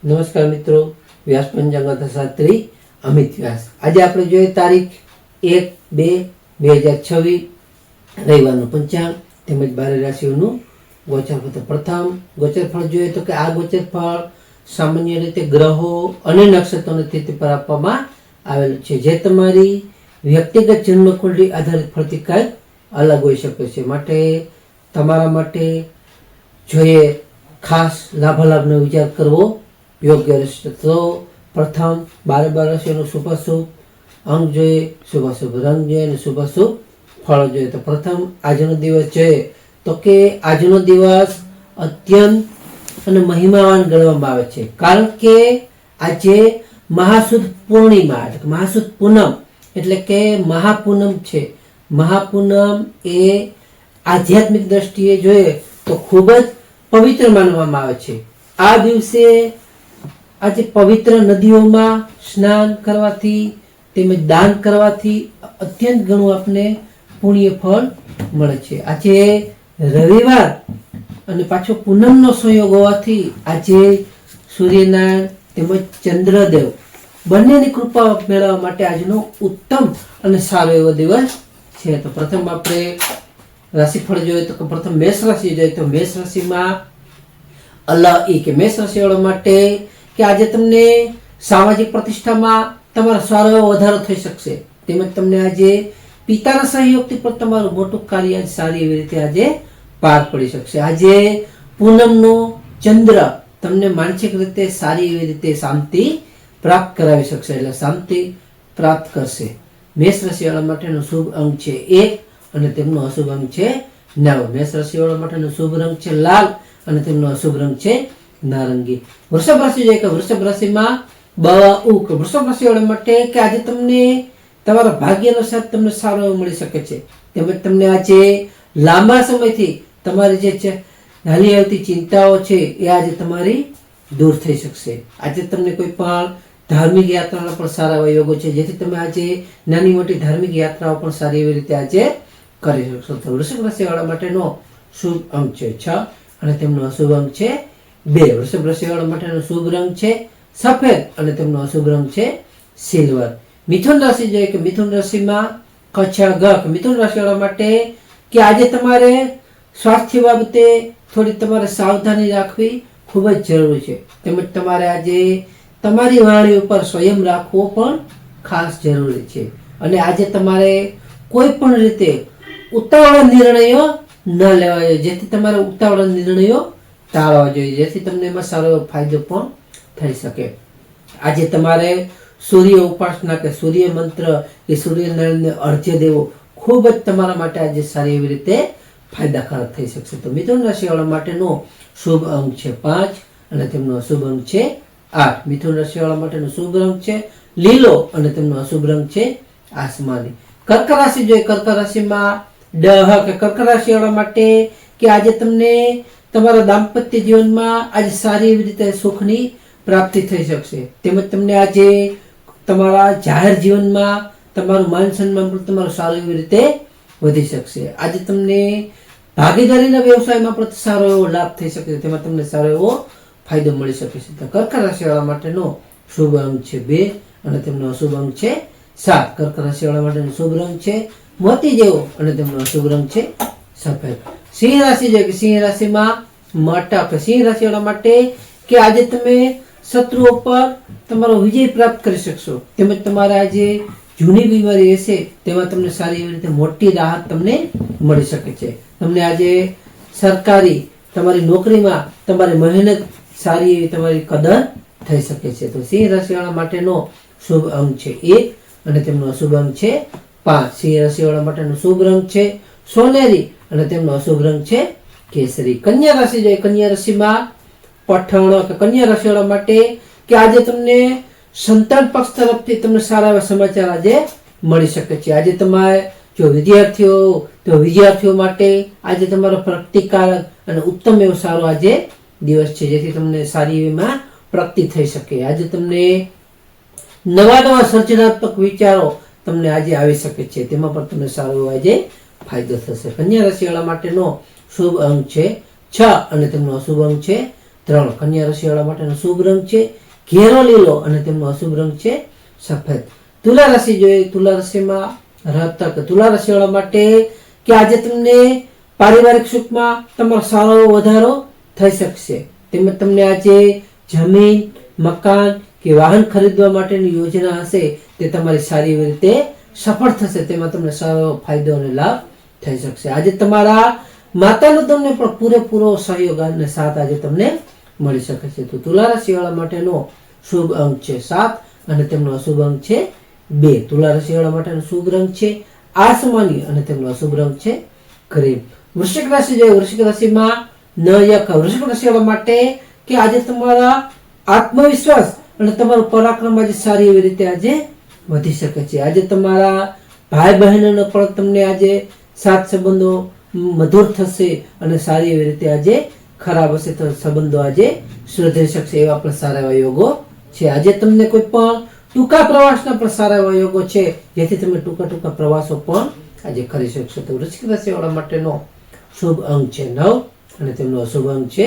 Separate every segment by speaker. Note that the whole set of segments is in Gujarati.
Speaker 1: નમસ્કાર મિત્રો, વ્યાસ પંચાંગ શાસ્ત્રી અમિત વ્યાસ. આજે આપણે જોઈએ તારીખ 1-2-2026 રવિવારનું પંચાંગ તેમજ 12 રાશિઓનું ગોચરફળ. પ્રથમ ગોચરફળ જોઈએ તો કે આ ગોચરફળ સામાન્ય રીતે ગ્રહો અને નક્ષત્રોની સ્થિતિ પર આપવામાં આવેલું છે, જે તમારી વ્યક્તિગત જન્મકુંડળી આધારિત ફળથી કંઈક અલગ હોઈ શકે છે. માટે તમારા માટે જોઈએ ખાસ લાભાલાભનો વિચાર કરવો યોગ્ય રહેશે. તો પ્રથમ 12 રાશિઓનું શુભાશુભ અંક જોઈએ, શુભાશુભ રંગ જોઈએ અને શુભાશુભ ફળો જોઈએ. તો પ્રથમ આજનો દિવસ જોઈએ તો કે આજનો દિવસ અત્યંત અને મહિમાવાન ગણવામાં આવે છે, કારણ કે આજે મહાસુદ પૂર્ણિમા એટલે મહાસુદ પૂનમ એટલે કે મહાપૂનમ છે. મહાપૂનમ એ આધ્યાત્મિક દ્રષ્ટિએ જોઈએ તો ખૂબ જ પવિત્ર માનવામાં આવે છે. આ દિવસે આજે પવિત્ર નદીઓમાં સ્નાન કરવાથી તેમજ દાન કરવાથી અત્યંત ઘણું આપણે પુણ્ય ફળ મળે છે. આજે રવિવાર અને પાછો પૂનમનો સંયોગ હોવાથી આજે સૂર્યનારાયણ તેમજ ચંદ્રદેવ બંનેની કૃપા મેળવવા માટે આજનો ઉત્તમ અને સારો એવો દિવસ છે. તો પ્રથમ આપણે રાશિફળ જોઈએ તો પ્રથમ મેષ રાશિ જોઈએ તો મેષ રાશિમાં કે મેષ રાશિવાળા માટે કે આજે તમને સામાજિક પ્રતિષ્ઠામાં તમારો સારો એવો વધારો થઈ શકશે, તેમજ તમને આજે પિતાના સહયોગથી પણ તમારું મોટું કાર્ય સારી એવી રીતે આજે પાર પડી શકશે. આજે પૂનમનો ચંદ્ર તમને માનસિક રીતે સારી એવી રીતે શાંતિ પ્રાપ્ત કરાવી શકશે, એટલે શાંતિ પ્રાપ્ત કરશે. મેષ રાશિવાળા માટેનો શુભ અંક છે 1 અને તેમનો અશુભ અંક છે 9. મેષ રાશિવાળા માટેનો શુભ રંગ છે લાલ અને તેમનો અશુભ રંગ છે નારંગી. વૃષભ રાશિ જોઈએ કે વૃષભ રાશિમાં વૃષભ રાશિવાળા માટે કે આજે તમને તમારા ભાગ્યનો સાથ તમને સારો એવો મળી શકે છે, તેમજ તમને આજે લાંબા સમયથી તમારી જે છે હાલી આવતી ચિંતાઓ છે એ આજે તમારી દૂર થઈ શકશે. આજે તમને કોઈ પણ ધાર્મિક યાત્રાના પણ સારા એવા યોગો છે, જેથી તમે આજે નાની મોટી ધાર્મિક યાત્રાઓ પણ સારી એવી રીતે આજે કરી શકશો. તો વૃષભ રાશિવાળા માટેનો શુભ અંક છે 6 અને તેમનો અશુભ અંક છે 2. વૃષભ રાશિવાળા માટેનો શુભ રંગ છે સફેદ અને તેમનો અશુભ રંગ છે સિલ્વર. મિથુન રાશિ જોઈએ કે મિથુન રાશિમાં મિથુન રાશિવાળા માટે કે આજે તમારે સ્વાસ્થ્ય બાબતે થોડી તમારે સાવધાની રાખવી ખૂબ જ જરૂરી છે, તેમજ તમારે આજે તમારી વાણી ઉપર સંયમ રાખવો પણ ખાસ જરૂરી છે. અને આજે તમારે કોઈ પણ રીતે ઉતાવળા નિર્ણયો ન લેવા જોઈએ, જેથી તમારે ઉતાવળા નિર્ણયો ટાળવા જોઈએ, જેથી તમને એમાં સારો એવો ફાયદો પણ થઈ શકે. આજે તમારે સૂર્ય ઉપાસના કે સૂર્ય મંત્ર કે સૂર્યનારાયણને અર્ઘ્ય દેવો ખૂબ જ તમારા માટે આજે સારી એવી રીતે ફાયદાકારક થઈ શકશે. તો મિથુન રાશિવાળા માટેનો શુભ અંક છે 5 અને તેમનો અશુભ અંક છે 8. મિથુન રાશિવાળા માટેનો શુભ રંગ છે લીલો અને તેમનો અશુભ રંગ છે આસમાની. કર્ક રાશિ જોઈએ કર્ક રાશિમાં કર્ક રાશિવાળા માટે કે આજે તમને તમારા દાંપત્ય જીવનમાં આજે સારી એવી રીતે સુખની પ્રાપ્તિ થઈ શકશે, તેમજ તમને આજે તમારા જાહેર જીવનમાં તમારું માન સન્માન પણ તમારું સારી એવી રીતે વધી શકશે. આજે તમને ભાગીદારીના વ્યવસાયમાં પણ સારો એવો લાભ થઈ શકે છે, તેમાં તમને સારો એવો ફાયદો મળી શકે છે. તો કર્ક રાશિવાળા માટેનો શુભ અંક છે 2 અને તેમનો અશુભ અંક છે 7. કર્ક રાશિવાળા માટેનો શુભ રંગ છે મોતી જેવો અને તેમનો અશુભ રંગ છે સફેદ. સિંહ રાશિ છે કે સિંહ રાશિમાં સિંહ રાશિવાળા માટે કે આજે તમે શત્રુઓ પર તમારો વિજય પ્રાપ્ત કરી શકશો, તેમજ તમારા આજે જૂની બીમારી હશે તેમાં તમને સારી એવી રીતે મોટી રાહત તમને મળી શકે છે. તમને આજે સરકારી તમારી નોકરીમાં તમારી મહેનત સારી એવી તમારી કદર થઈ શકે છે. તો સિંહ રાશિવાળા માટેનો શુભ અંક છે 1 અને તેમનો અશુભ અંક છે 5. સિંહ રાશિવાળા માટેનો શુભ રંગ છે સોનેરી અને તેમનો અશુભ રંગ છે કેસરી. કન્યા રાશિ જોઈએ કન્યા રાશિમાં કન્યા રાશિવાળા માટે કે આજે તમને સંતાન પક્ષ તરફથી તમને સારા એવા સમાચાર આજે મળી શકે છે. આજે તમારે જો વિદ્યાર્થીઓ માટે આજે તમારો પ્રગતિકારક અને ઉત્તમ એવો સારો આજે દિવસ છે, જેથી તમને સારી એમાં પ્રગતિ થઈ શકે. આજે તમને નવા સર્જનાત્મક વિચારો તમને આજે આવી શકે છે, તેમાં પણ તમને સારો એવો આજે ફાયદો થશે. કન્યા રાશિવાળા માટેનો શુભ અંક છે 6 અને તેમનો અશુભ અંક છે 3 કન્યા રાશિ વાળા માટેનો શુભ રંગ છે ઘેરો લીલો અને તેમનો અશુભ રંગ છે સફેદ. તુલા રાશિ જોઈએ. તુલા રાશિમાં રહેતા કે તુલા રાશિ વાળા માટે કે આજે તમને પારિવારિક સુખમાં તમારો સારો વધારો થઈ શકશે. તેમજ તમને આજે જમીન, મકાન કે વાહન ખરીદવા માટેની યોજના હશે તે તમારી સારી એવી રીતે સફળ થશે. તેમાં તમને સારો ફાયદો અને લાભ થઈ શકશે. આજે તમારા માતાનો તમને પણ પૂરેપૂરો સહયોગ અને સાથ આજે તમને મળી શકે છે. તો તુલા રાશિ વાળા માટેનો શુભ અંક છે 7 અને તેમનો અશુભ અંક છે 2. તુલા રાશિ વાળા માટેનો શુભ રંગ છે આસમાની અને તેમનો અશુભ રંગ છે ક્રીમ. વૃશ્ચિક રાશિ જોઈએ. વૃશ્ચિક રાશિમાં વૃશ્ચિક રાશિ વાળા માટે કે આજે તમારા આત્મવિશ્વાસ અને તમારું પરાક્રમ આજે સારી એવી રીતે આજે વધી શકે છે. આજે તમારા ભાઈ બહેનોનો પણ તમને આજે સાથ સંબંધો મધુર થશે અને સારી એવી રીતે આજે ખરાબ હશે તો સંબંધો આજે સુધરી શકશે એવા પણ સારા એવા યોગો છે. આજે તમને કોઈ પણ ટૂંકા પ્રવાસના પણ સારા એવા યોગો છે જેથી તમે ટૂંકા પ્રવાસો પણ આજે કરી શકશો. તો વૃશ્ચિક રાશિ વાળા માટેનો શુભ અંક છે 9 અને તેમનો અશુભ અંક છે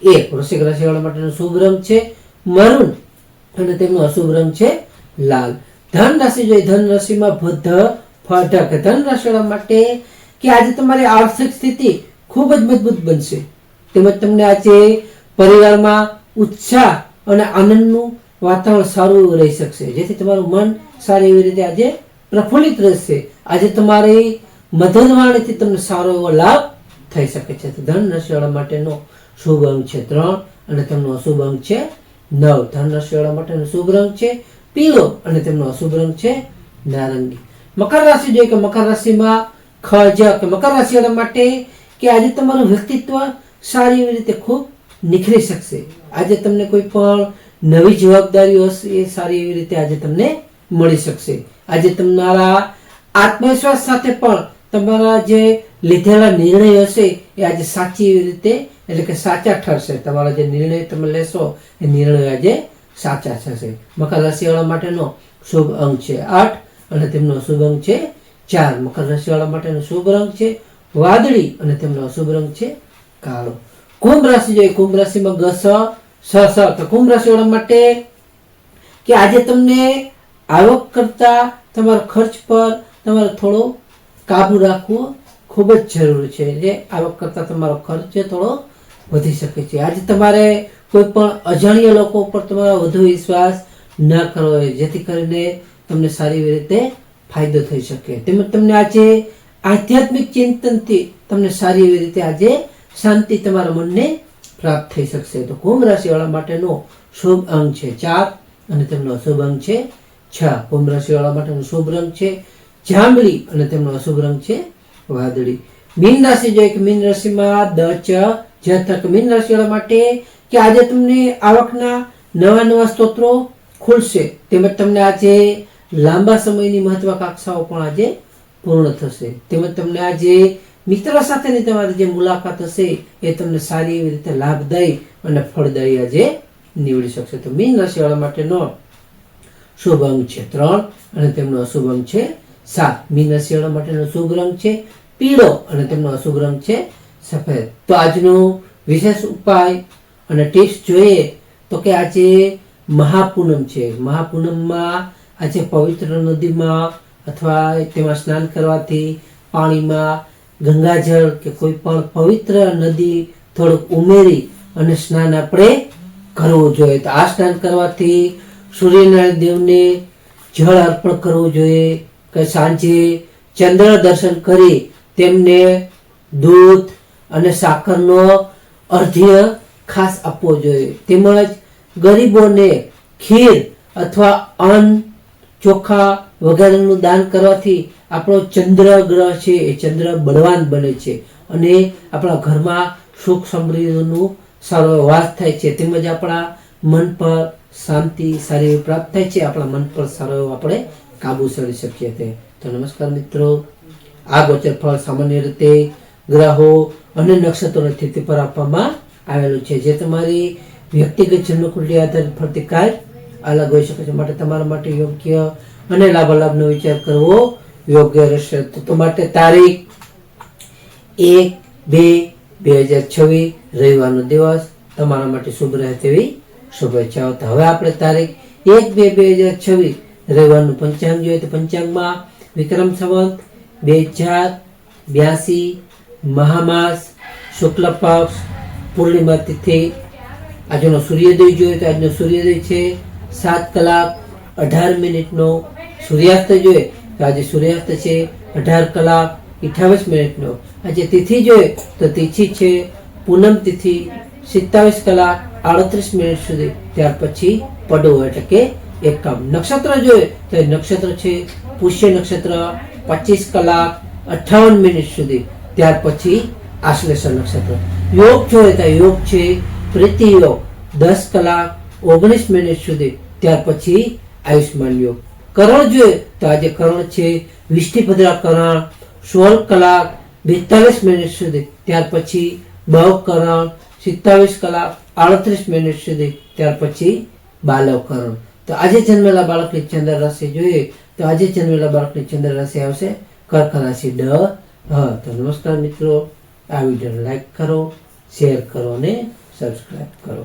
Speaker 1: 1. વૃશ્ચિક રાશિ વાળા માટેનો શુભ રંગ છે મરૂન અને તેમનો અશુભ રંગ છે લાલ. ધન રાશિ જોઈએ. ધન રાશિમાં ફાટક. ધન રાશિ વાળા માટે કે આજે તમારી આર્થિક સ્થિતિ ખૂબ જ મજબૂત બનશે. તેમજ તમને આજે પરિવારમાં ઉત્સાહ અને આનંદનું વાતાવરણ સારું રહી શકશે જેથી તમારું મન સારી એવી રીતે આજે પ્રફુલ્લિત રહેશે. આજે તમારી મદદવાણીથી તમને સારો એવો લાભ થઈ શકે છે. ધન રાશિ વાળા માટેનો શુભ અંક છે 3 અને તેમનો અશુભ અંક છે 9. ધન રાશિ વાળા માટેનો શુભ રંગ છે પીળો અને તેમનો અશુભ રંગ છે નારંગી. મકર રાશિ જોઈએ કે મકર રાશિમાં મકર રાશિ વાળા માટે કે આજે તમારું વ્યક્તિત્વ સારી એવી રીતે ખૂબ નિખરી શકશે. આજે તમને કોઈ પણ નવી જવાબદારીઓ હશે એ સારી એવી રીતે આજે તમને મળી શકશે. આજે તમારા આત્મવિશ્વાસ સાથે પણ તમારા જે લીધેલા નિર્ણય હશે એ આજે સાચી એવી રીતે એટલે કે સાચા ઠરશે. તમારા જે નિર્ણય તમે લેશો એ નિર્ણય આજે સાચા થશે. મકર રાશિ વાળા માટેનો શુભ અંક છે 8 અને તેમનો અશુભ અંક છે 4. મકર રાશિ વાળા માટેનો શુભ રંગ છે વાદળી અને તેમનો અશુભ રંગ છે કાળો. કુંભ રાશિ જોઈએ. કુંભ રાશિમાં કુંભ રાશિ વાળા માટે કે આજે તમને આવક કરતા તમારા ખર્ચ પર તમારે થોડો કાબુ રાખવો ખૂબ જ જરૂરી છે. જે આવક કરતા તમારો ખર્ચ થોડો વધી શકે છે. આજે તમારે કોઈ પણ અજાણ્યા લોકો ઉપર તમારો વધુ વિશ્વાસ ન કરવો જોઈએ જેથી કરીને તમને સારી એવી રીતે ફાયદો થઈ શકે. તેમજ તમને આજે આધ્યાત્મિક ચિંતનથી તમને સારી એવી રીતે આજે શાંતિ તમારા મનને પ્રાપ્ત થઈ શકશે. તો કુંભ રાશિ વાળા માટેનો શુભ અંક છે 4 અને તેમનો અશુભ અંક છે 6. કુંભ રાશિ વાળા માટેનો શુભ રંગ છે જાંબલી અને તેમનો અશુભ રંગ છે વાદળી. મીન રાશિ જોઈએ કે મીન રાશિમાં મીન રાશિ વાળા માટે કે આજે તમને આવકના નવા સ્ત્રોતો ખુલશે. તેમજ તમને આજે લાંબા સમયની મહત્વાકાંક્ષાઓ પણ આજે પૂર્ણ થશે. તેમજ તમને આજે મિત્રો સાથેની તમારી જે મુલાકાત હશે એ તમને સારી એવી રીતે લાભદાયી અને ફળદાયી આજે નીવડી શકશે. તો મીન રાશિ વાળા માટેનો શુભ અંક છે 3 અને તેમનો અશુભ અંક છે 7. મીન રાશિ વાળા માટેનો શુભ રંગ છે પીળો અને તેમનો અશુભ રંગ છે સફેદ. તો આજનું વિશેષ ઉપાય અને ટિપ્સ જોઈએ તો કે આજે મહાપૂનમ છે. મહાપૂનમમાં આજે પવિત્ર નદીમાં અથવા તેમાં સ્નાન કરવાથી પાણીમાં ગંગાજળ કે કોઈ પણ પવિત્ર નદી થોડુંક ઉમેરી અને સ્નાન આપણે કરવું જોઈએ. તો આ સ્નાન કરવાથી સૂર્યનારાયણ દેવને જળ અર્પણ કરવું જોઈએ કે સાંજે ચંદ્ર દર્શન કરી તેમને દૂધ અને સાકરનો અર્ધ્ય ખાસ આપવો જોઈએ. તેમજ ગરીબોને ખીર અથવા અન્ન ચોખા વગેરેનું દાન કરવાથી આપણો ચંદ્ર ગ્રહ છે એ ચંદ્ર બળવાન બને છે અને આપણા ઘરમાં સુખ સમૃદ્ધિનું સારો વાસ થાય છે. તેમજ આપણા મન પર શાંતિ સારી એવી પ્રાપ્ત થાય છે. આપણા મન પર સારો એવો આપણે કાબુ કરી શકીએ છીએ. તો નમસ્કાર મિત્રો, આ ગોચર ફળ સામાન્ય રીતે ગ્રહો અને નક્ષત્રોની સ્થિતિ પર આપવામાં આવેલું છે. જે તમારી વ્યક્તિગત જન્મકુંડલી આધારિત ફરતી કાળ અલગ હોઈ શકે છે. માટે તમારા માટે યોગ્ય અને લાભાલાભનો વિચાર કરવો યોગ્ય રહેશે. તો માટે તારીખ 1/2/2026 રવિવારનો દિવસ તમારા માટે શુભ રહે તેવી શુભેચ્છાઓ. તો હવે આપણે તારીખ 1/2/2026 રવિવારનું પંચાંગ જોઈએ તો પંચાંગમાં વિક્રમ સંવત 2082 મહામાસ શુક્લ પક્ષ પૂર્ણિમા તિથિ. આજનો સૂર્યોદય જોઈએ તો આજનો સૂર્યોદય છે 7:18 સૂર્યાસ્ત જોઈએ તો આજે સૂર્યાસ્ત છે 18:28. આજે તિથિ જોઈએ તો તિથિ છે પૂનમ તિથિ 27:38 સુધી. ત્યાર પછી પડવો એટલે કે એકામ. નક્ષત્ર જોઈએ તો નક્ષત્ર છે પુષ્ય નક્ષત્ર 25:58 સુધી. ત્યાર પછી આશ્લેષ નક્ષત્ર. યોગ જોઈએ તો યોગ છે પ્રીતિ યોગ 10:19 સુધી. ત્યાર પછી આયુષ્માન યોગ. કરણ જોઈએ તો આજે કરણ છે વિષ્ટિભદ્રા કરણ 16:42 સુધી. ત્યાર પછી બહુ કરણ 27:38 સુધી. ત્યાર પછી બાલવ કરણ. તો આજે જન્મેલા બાળકની ચંદ્ર રાશિ જોઈએ તો આજે જન્મેલા બાળકની ચંદ્ર રાશિ આવશે કર્ક રાશિ ડ હ. તો નમસ્કાર મિત્રો, આ વિડીયોને લાઈક કરો, શેર કરો અને સબસ્ક્રાઈબ કરો.